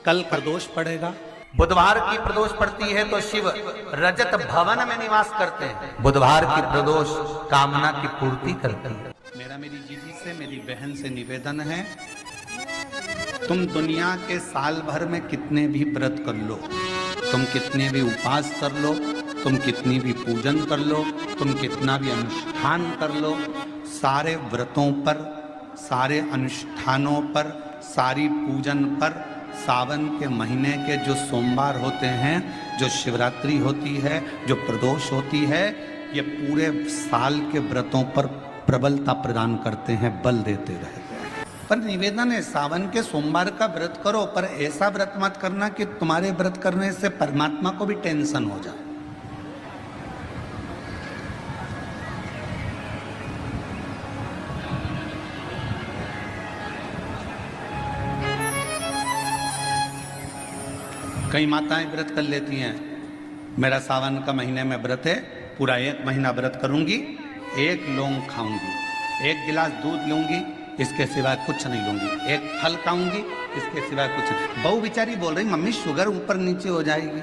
कल प्रदोष पड़ेगा। बुधवार की प्रदोष पड़ती है तो शिव रजत भवन में निवास करते हैं। बुधवार की प्रदोष कामना की पूर्ति करती है। मेरा मेरी जीजी से, मेरी बहन से निवेदन है, तुम दुनिया के साल भर में कितने भी व्रत कर लो, तुम कितने भी उपास कर लो, तुम कितनी भी पूजन कर लो, तुम कितना भी अनुष्ठान कर लो, सारे व्रतों पर, सारे अनुष्ठानों पर, सारी पूजन पर सावन के महीने के जो सोमवार होते हैं, जो शिवरात्रि होती है, जो प्रदोष होती है, ये पूरे साल के व्रतों पर प्रबलता प्रदान करते हैं, बल देते रहते हैं। पर निवेदन है, सावन के सोमवार का व्रत करो, पर ऐसा व्रत मत करना कि तुम्हारे व्रत करने से परमात्मा को भी टेंशन हो जाए। कई माताएं व्रत कर लेती हैं, मेरा सावन का महीने में व्रत है, पूरा 1 महीना व्रत करूंगी, 1 लौंग खाऊंगी, 1 गिलास दूध लूंगी, इसके सिवाय कुछ नहीं लूंगी, 1 फल खाऊंगी, इसके सिवाय कुछ नहीं। बहू बेचारी बोल रही, मम्मी शुगर ऊपर नीचे हो जाएगी,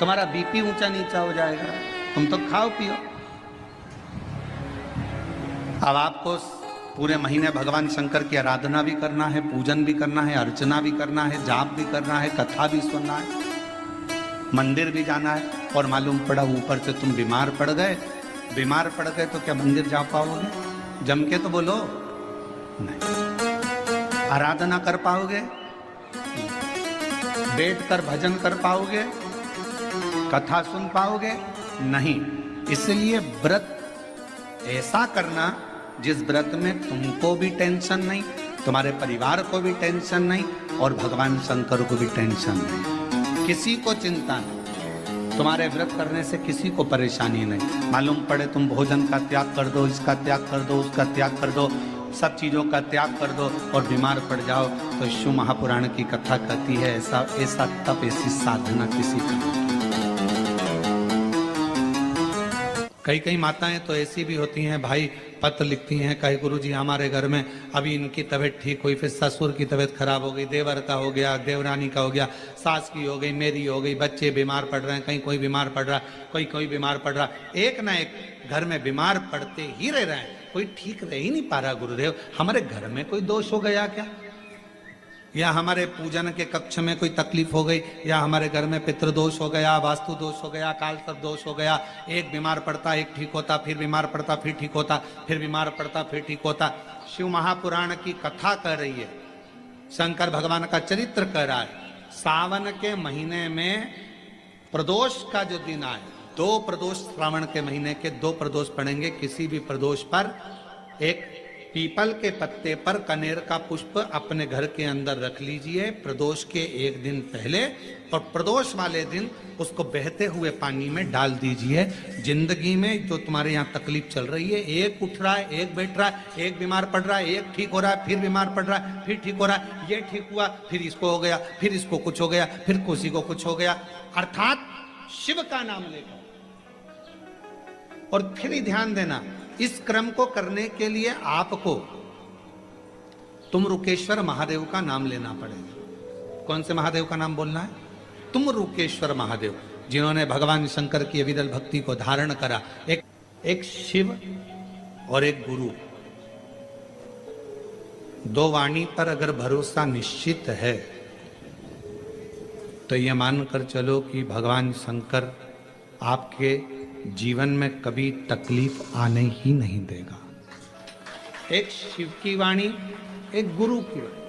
तुम्हारा बीपी ऊंचा नीचा हो जाएगा, तुम तो खाओ पियो। अब आपको पूरे महीने भगवान शंकर की आराधना भी करना है, पूजन भी करना है, अर्चना भी करना है, जाप भी करना है, कथा भी सुनना है, मंदिर भी जाना है, और मालूम पड़ा ऊपर से तुम बीमार पड़ गए। बीमार पड़ गए तो क्या मंदिर जा पाओगे? जम के तो बोलो, नहीं। आराधना कर पाओगे? बैठकर भजन कर पाओगे? कथा सुन पाओगे? नहीं। इसलिए व्रत ऐसा करना जिस व्रत में तुमको भी टेंशन नहीं, तुम्हारे परिवार को भी टेंशन नहीं, और भगवान शंकर को भी टेंशन नहीं, किसी को चिंता नहीं, तुम्हारे व्रत करने से किसी को परेशानी नहीं। मालूम पड़े तुम भोजन का त्याग कर दो, इसका त्याग कर दो, उसका त्याग कर दो, सब चीजों का त्याग कर दो और बीमार पड़ जाओ, तो शिव महापुराण की कथा कहती है ऐसा तप, ऐसी साधना किसी की। कई माताएं तो ऐसी भी होती हैं भाई, पत्र लिखती हैं, कहे गुरुजी हमारे घर में अभी इनकी तबीयत ठीक हुई, फिर ससुर की तबीयत खराब हो गई, देवर का हो गया, देवरानी का हो गया, सास की हो गई, मेरी हो गई, बच्चे बीमार पड़ रहे हैं, कहीं कोई बीमार पड़ रहा, कोई बीमार पड़ रहा, एक ना एक घर में बीमार पड़ते ही रह रहे हैं, कोई ठीक रह ही नहीं पा रहा। गुरुदेव हमारे घर में कोई दोष हो गया क्या, या हमारे पूजन के कक्ष में कोई तकलीफ हो गई, या हमारे घर में पितृदोष हो गया, वास्तु दोष हो गया, काल सर्प दोष हो गया, एक बीमार पड़ता एक ठीक होता, फिर बीमार पड़ता फिर ठीक होता, फिर बीमार पड़ता फिर ठीक होता। शिव महापुराण की कथा कह रही है, शंकर भगवान का चरित्र कह रहा है। सावन के महीने में प्रदोष का जो दिन आए, 2 प्रदोष श्रावण के महीने के 2 प्रदोष पड़ेंगे। किसी भी प्रदोष पर एक पीपल के पत्ते पर कनेर का पुष्प अपने घर के अंदर रख लीजिए प्रदोष के 1 दिन पहले, और प्रदोष वाले दिन उसको बहते हुए पानी में डाल दीजिए। जिंदगी में जो तुम्हारे यहाँ तकलीफ चल रही है, एक उठ रहा है, एक बैठ रहा है, एक बीमार पड़ रहा है, एक ठीक हो रहा है, फिर बीमार पड़ रहा है, फिर ठीक हो रहा है, ये ठीक हुआ, फिर इसको हो गया, फिर इसको कुछ हो गया, फिर किसी को कुछ हो गया, अर्थात शिव का नाम लेकर। और फिर ही ध्यान देना, इस क्रम को करने के लिए आपको तुम रुकेश्वर महादेव का नाम लेना पड़ेगा। कौन से महादेव का नाम बोलना है? तुम रुकेश्वर महादेव, जिन्होंने भगवान शंकर की अविरल भक्ति को धारण करा। एक शिव और एक गुरु, 2 वाणी पर अगर भरोसा निश्चित है तो यह मानकर चलो कि भगवान शंकर आपके जीवन में कभी तकलीफ आने ही नहीं देगा। एक शिव की वाणी, एक गुरु की वाणी।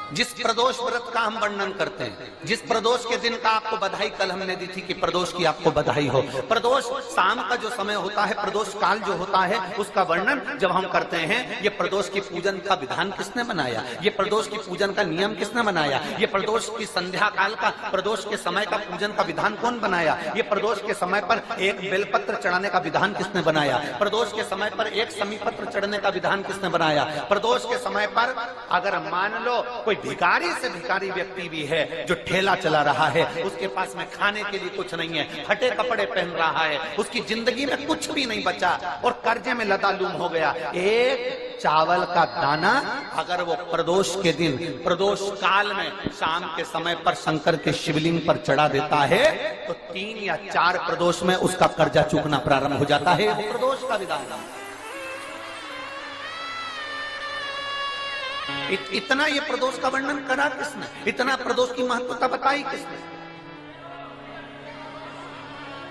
जिस प्रदोष व्रत का हम वर्णन करते हैं, जिस प्रदोष के दिन का आपको बधाई कल हमने दी थी कि प्रदोष की आपको बधाई हो, प्रदोष शाम का जो समय होता है, प्रदोष काल जो होता है, उसका वर्णन जब हम करते हैं, ये प्रदोष की पूजन का विधान किसने बनाया, ये प्रदोष की पूजन का नियम किसने बनाया, ये प्रदोष की संध्या काल का, प्रदोष के समय का पूजन का विधान कौन बनाया, ये प्रदोष के समय पर एक बेलपत्र चढ़ाने का विधान किसने बनाया, प्रदोष के समय पर एक समीपत्र चढ़ने का विधान किसने बनाया, प्रदोष के समय पर अगर मान लो कोई कोई भिखारी से भिखारी व्यक्ति भी है जो ठेला चला रहा है, उसके पास में खाने के लिए कुछ नहीं है, फटे कपड़े पहन रहा है, उसकी जिंदगी में कुछ भी नहीं बचा और कर्जे में लदालूम हो गया। एक चावल का दाना अगर वो प्रदोष के दिन, प्रदोष काल में शाम के समय पर शंकर के शिवलिंग पर चढ़ा देता है तो 3 या 4 प्रदोष में उसका कर्जा चूकना प्रारंभ हो जाता है। प्रदोष का विधान इतना ये प्रदोष का वर्णन करा किसने? इतना प्रदोष की महत्वता बताई किसने?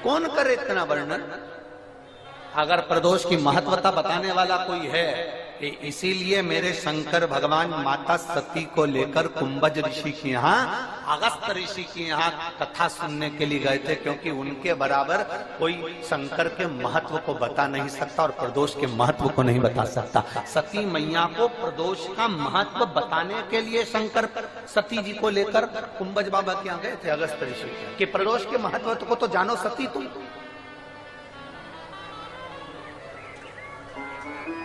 कौन करे इतना वर्णन? अगर प्रदोष की महत्वता बताने वाला कोई है, इसीलिए मेरे शंकर भगवान माता सती को लेकर कुंभज ऋषि के यहाँ, अगस्त ऋषि के यहाँ कथा सुनने के लिए गए थे, क्योंकि उनके बराबर कोई शंकर के महत्व को बता नहीं सकता और प्रदोष के महत्व को नहीं बता सकता। सती मैया को प्रदोष का महत्व बताने के लिए शंकर सती जी को लेकर कुंभज बाबा के यहाँ गए थे, अगस्त ऋषि, कि प्रदोष के महत्व को तो जानो सती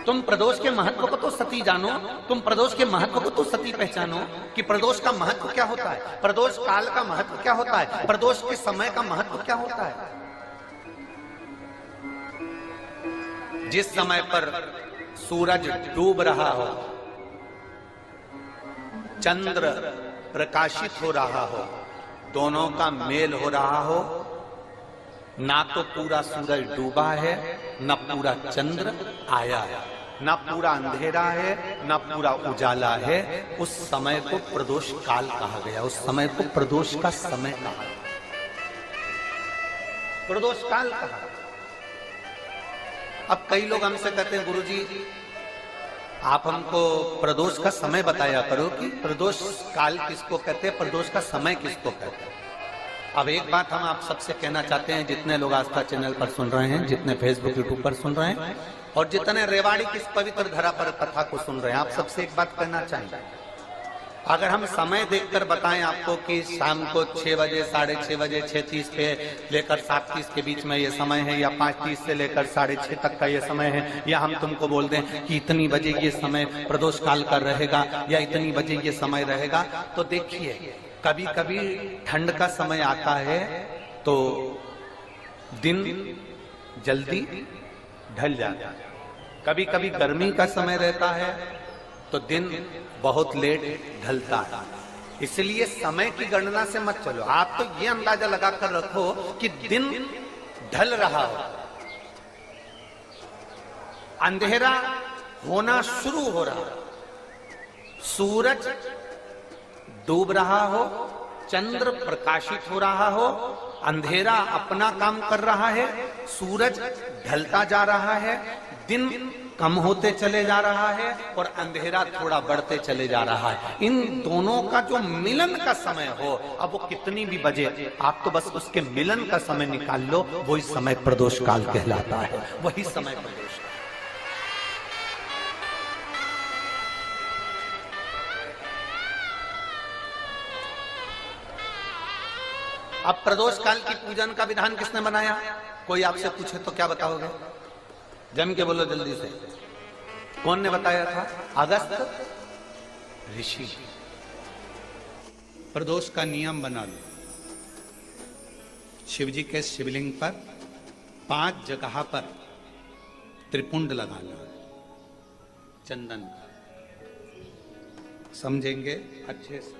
तुम प्रदोष के महत्व को तो सती जानो, तुम प्रदोष के महत्व को तो सती पहचानो कि प्रदोष का महत्व क्या होता है, प्रदोष काल का महत्व क्या होता है, प्रदोष के समय का महत्व क्या होता है। जिस समय पर सूरज डूब रहा हो, चंद्र प्रकाशित हो रहा हो, दोनों का मेल हो रहा हो, ना तो पूरा सूरज डूबा है, ना पूरा चंद्र आया है, ना पूरा अंधेरा है, ना पूरा उजाला है, उस समय को प्रदोष काल कहा गया, उस समय को प्रदोष का समय कहा, प्रदोष काल कहा। अब कई लोग हमसे कहते हैं गुरुजी आप हमको प्रदोष का समय बताया करो कि प्रदोष काल किसको कहते हैं, प्रदोष का समय किसको कहते हैं। अब एक बात हम आप सबसे कहना चाहते हैं, जितने लोग आस्था चैनल पर सुन रहे हैं, जितने फेसबुक यूट्यूब पर सुन रहे हैं और जितने रेवाड़ी की इस पवित्र धरा पर कथा को सुन रहे हैं, आप सबसे एक बात कहना चाहेंगे, अगर हम समय देखकर बताएं आपको कि शाम को 6 बजे, 6:30 बजे, 6:30 पे लेकर 7:30 के बीच में ये समय है, या 5:30 से लेकर 6:30 तक का ये समय है, या हम तुमको बोल दें कि इतनी बजे ये समय प्रदोष काल का रहेगा या इतनी बजे ये समय रहेगा, तो देखिए कभी कभी ठंड का समय आता है तो दिन जल्दी ढल जाता है, कभी कभी गर्मी का समय रहता है तो दिन बहुत लेट ढलता है। इसलिए समय की गणना से मत चलो, आप तो ये अंदाजा लगाकर रखो कि दिन ढल रहा हो, अंधेरा होना शुरू हो रहा, सूरज डूब रहा हो, चंद्र प्रकाशित हो रहा हो, अंधेरा अपना काम कर रहा है, सूरज ढलता जा रहा है, दिन कम होते चले जा रहा है और अंधेरा थोड़ा बढ़ते चले जा रहा है। इन दोनों का जो मिलन का समय हो, अब वो कितनी भी बजे, आप तो बस उसके मिलन का समय निकाल लो, वही समय प्रदोष काल कहलाता है, वही समय प्रदोष काल। अब प्रदोष काल की पूजन का विधान किसने बनाया? कोई आपसे पूछे तो क्या बताओगे? जम के बोलो जल्दी से, कौन ने बताया था? अगस्त ऋषि। प्रदोष का नियम बना लो, शिव जी के शिवलिंग पर 5 जगह पर त्रिपुंड लगाना है चंदन का, समझेंगे अच्छे से?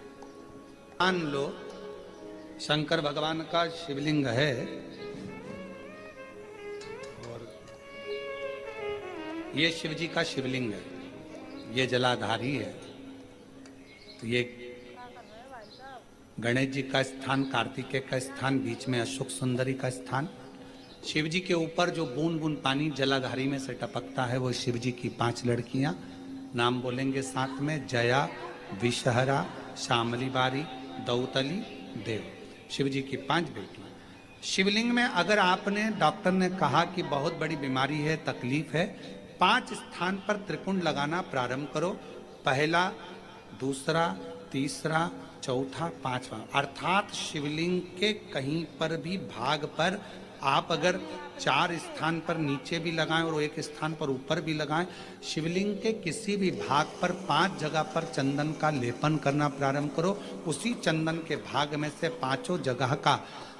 मान लो शंकर भगवान का शिवलिंग है और ये शिव जी का शिवलिंग है, ये जलाधारी है, तो ये गणेश जी का स्थान, कार्तिकेय का स्थान, बीच में अशोक सुंदरी का स्थान, शिव जी के ऊपर जो बूंद बूंद पानी जलाधारी में से टपकता है वो शिव जी की 5 लड़कियां, नाम बोलेंगे साथ में, जया, विषहरा, श्यामली बारी, दौतली, देव, शिव जी की 5 बेटियां। शिवलिंग में अगर आपने, डॉक्टर ने कहा कि बहुत बड़ी बीमारी है, तकलीफ है, 5 स्थान पर त्रिपुंड लगाना प्रारंभ करो, पहला, दूसरा, तीसरा, चौथा, 5वां, अर्थात शिवलिंग के कहीं पर भी भाग पर आप अगर 4 स्थान पर नीचे भी लगाएं और एक स्थान पर ऊपर भी लगाएं, शिवलिंग के किसी भी भाग पर 5 जगह पर चंदन का लेपन करना प्रारंभ करो। उसी चंदन के भाग में से 5 जगह का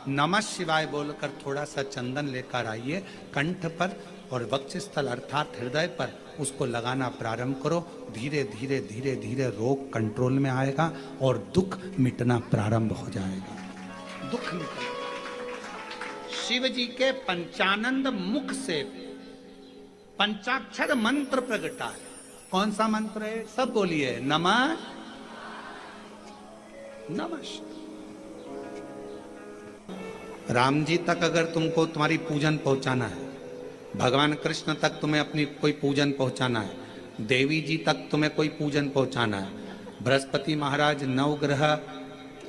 नमः शिवाय बोलकर थोड़ा सा चंदन लेकर आइए, कंठ पर और वक्षस्थल अर्थात हृदय पर उसको लगाना प्रारंभ करो। धीरे धीरे धीरे धीरे रोग कंट्रोल में आएगा और दुख मिटना प्रारंभ हो जाएगा। दुख मिटेगा। शिव जी के पंचानंद मुख से पंचाक्षर मंत्र प्रगटा है। कौन सा मंत्र है? सब बोलिए, नमः नमः। राम जी तक अगर तुमको तुम्हारी पूजन पहुंचाना है, भगवान कृष्ण तक तुम्हें अपनी कोई पूजन पहुंचाना है, देवी जी तक तुम्हें कोई पूजन पहुंचाना है, बृहस्पति महाराज, नवग्रह,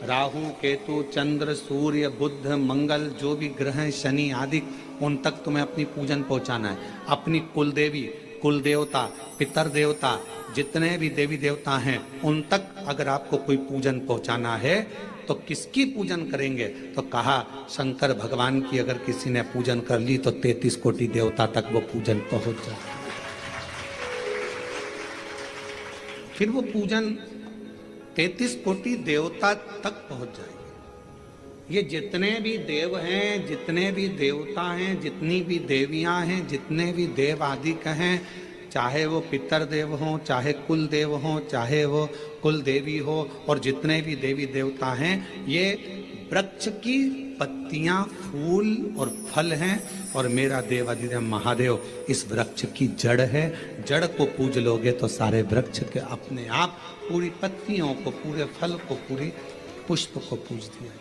राहु, केतु, चंद्र, सूर्य, बुध, मंगल, जो भी ग्रह हैं, शनि आदि, उन तक तुम्हें अपनी पूजन पहुंचाना है। अपनी कुल देवी, कुल देवता, पितर देवता, जितने भी देवी देवता हैं, उन तक अगर आपको कोई पूजन पहुंचाना है तो किसकी पूजन करेंगे? तो कहा शंकर भगवान की अगर किसी ने पूजन कर ली तो 33 कोटि देवता तक वो पूजन पहुंच जाए। फिर वो पूजन 33 कोटि देवता तक पहुंच जाएगी। ये जितने भी देव हैं, जितने भी देवता हैं, जितनी भी देवियां हैं, जितने भी देव आदि हैं, चाहे वो पितर देव हों, चाहे कुल देव हों, चाहे वो कुल देवी हो, और जितने भी देवी देवता हैं, ये वृक्ष की पत्तियां, फूल और फल हैं। और मेरा देवाधिदेव महादेव इस वृक्ष की जड़ है। जड़ को पूज लोगे तो सारे वृक्ष के अपने आप पूरी पत्तियों को, पूरे फल को, पूरी पुष्प को पूज दिया।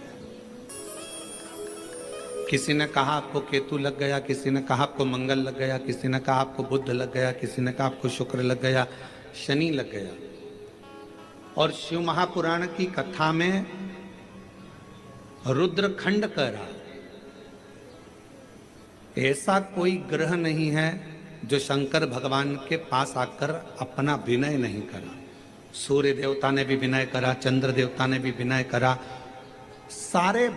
किसी ने कहा आपको केतु लग गया, किसी ने कहा आपको मंगल लग गया, किसी ने कहा आपको बुध लग गया, किसी ने कहा आपको शुक्र लग गया, शनि लग गया। और शिव महापुराण की कथा में रुद्रखंड कह रहा, ऐसा कोई ग्रह नहीं है जो शंकर भगवान के पास आकर अपना विनय नहीं करा। सूर्य देवता ने भी विनय करा, चंद्र देवता ने भी विनय करा, सारे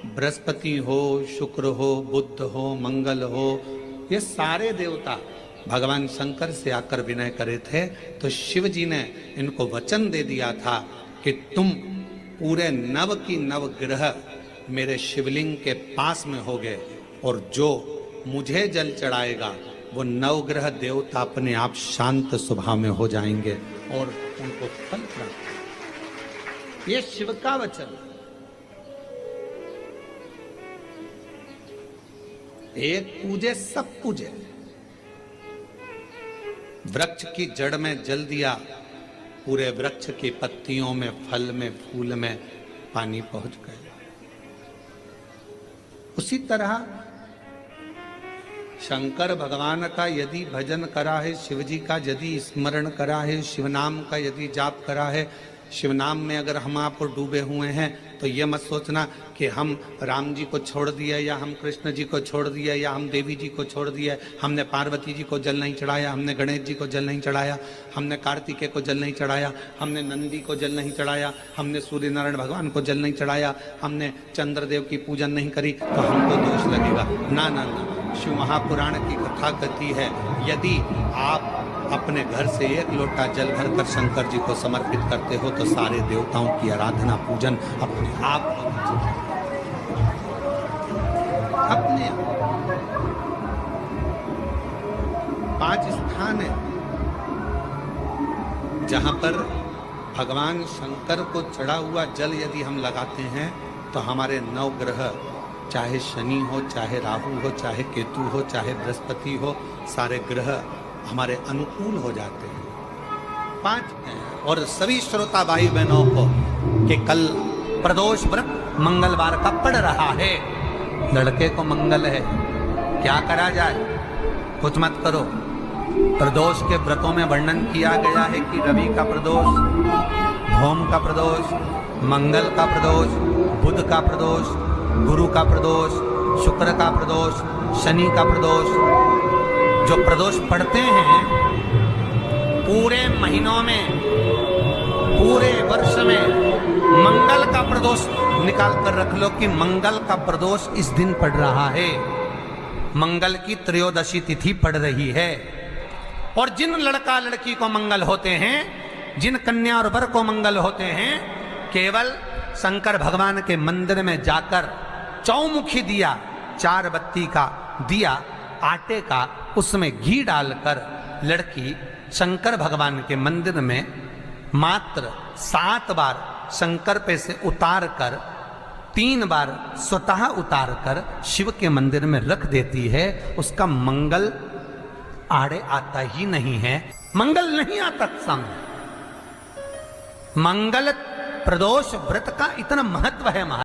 बृहस्पति हो, शुक्र हो, बुध हो, मंगल हो, ये सारे देवता भगवान शंकर से आकर विनय करे थे। तो शिव जी ने इनको वचन दे दिया था कि तुम पूरे नव की नव ग्रह मेरे शिवलिंग के पास में होगे, और जो मुझे जल चढ़ाएगा वो नवग्रह देवता अपने आप शांत स्वभाव में हो जाएंगे और उनको फल प्राप्त। ये शिव का वचन। एक पूजे सब पूजे। वृक्ष की जड़ में जल दिया, पूरे वृक्ष की पत्तियों में, फल में, फूल में पानी पहुंच गया। उसी तरह शंकर भगवान का यदि भजन करा है, शिव जी का यदि स्मरण करा है, शिव नाम का यदि जाप करा है, शिव नाम में अगर हम आप डूबे हुए हैं, तो ये मत सोचना कि हम राम जी को छोड़ दिए, या हम कृष्ण जी को छोड़ दिए, या हम देवी जी को छोड़ दिए, हमने पार्वती जी को जल नहीं चढ़ाया, हमने गणेश जी को जल नहीं चढ़ाया, हमने कार्तिकेय को जल नहीं चढ़ाया, हमने नंदी को जल नहीं चढ़ाया, हमने सूर्य नारायण भगवान को जल नहीं चढ़ाया, हमने चंद्रदेव की पूजन नहीं करी, तो हमको दोष लगेगा। ना ना ना, शिव महापुराण की कथा कहती है, यदि आप अपने घर से 1 लोटा जल भरकर शंकर जी को समर्पित करते हो तो सारे देवताओं की आराधना पूजन अपने आप अपने आप। 5 स्थान है जहां पर भगवान शंकर को चढ़ा हुआ जल यदि हम लगाते हैं तो हमारे 9 ग्रह, चाहे शनि हो, चाहे राहु हो, चाहे केतु हो, चाहे बृहस्पति हो, सारे ग्रह हमारे अनुकूल हो जाते हैं। 5 हैं। और सभी श्रोता भाई बहनों को कि कल प्रदोष व्रत मंगलवार का पड़ रहा है, लड़के को मंगल है, क्या करा जाए? कुछ मत करो। प्रदोष के व्रतों में वर्णन किया गया है कि रवि का प्रदोष, भौम का प्रदोष, मंगल का प्रदोष, बुध का प्रदोष, गुरु का प्रदोष, शुक्र का प्रदोष, शनि का प्रदोष। जो प्रदोष पड़ते हैं पूरे महीनों में, पूरे वर्ष में, मंगल का प्रदोष निकाल कर रख लो कि मंगल का प्रदोष इस दिन पड़ रहा है। मंगल की त्रयोदशी तिथि पड़ रही है। और जिन लड़का लड़की को मंगल होते हैं, जिन कन्या और वर को मंगल होते हैं, केवल शंकर भगवान के मंदिर में जाकर चौमुखी दिया, 4 बत्ती का दिया आटे का, उसमें घी डालकर लड़की शंकर भगवान के मंदिर में मात्र 7 बार शंकर पे से उतार कर 3 बार स्वतः उतार कर शिव के मंदिर में रख देती है। उसका मंगल आड़े आता ही नहीं है, मंगल नहीं आता संग। मंगल प्रदोष व्रत का इतना महत्व है महाराज।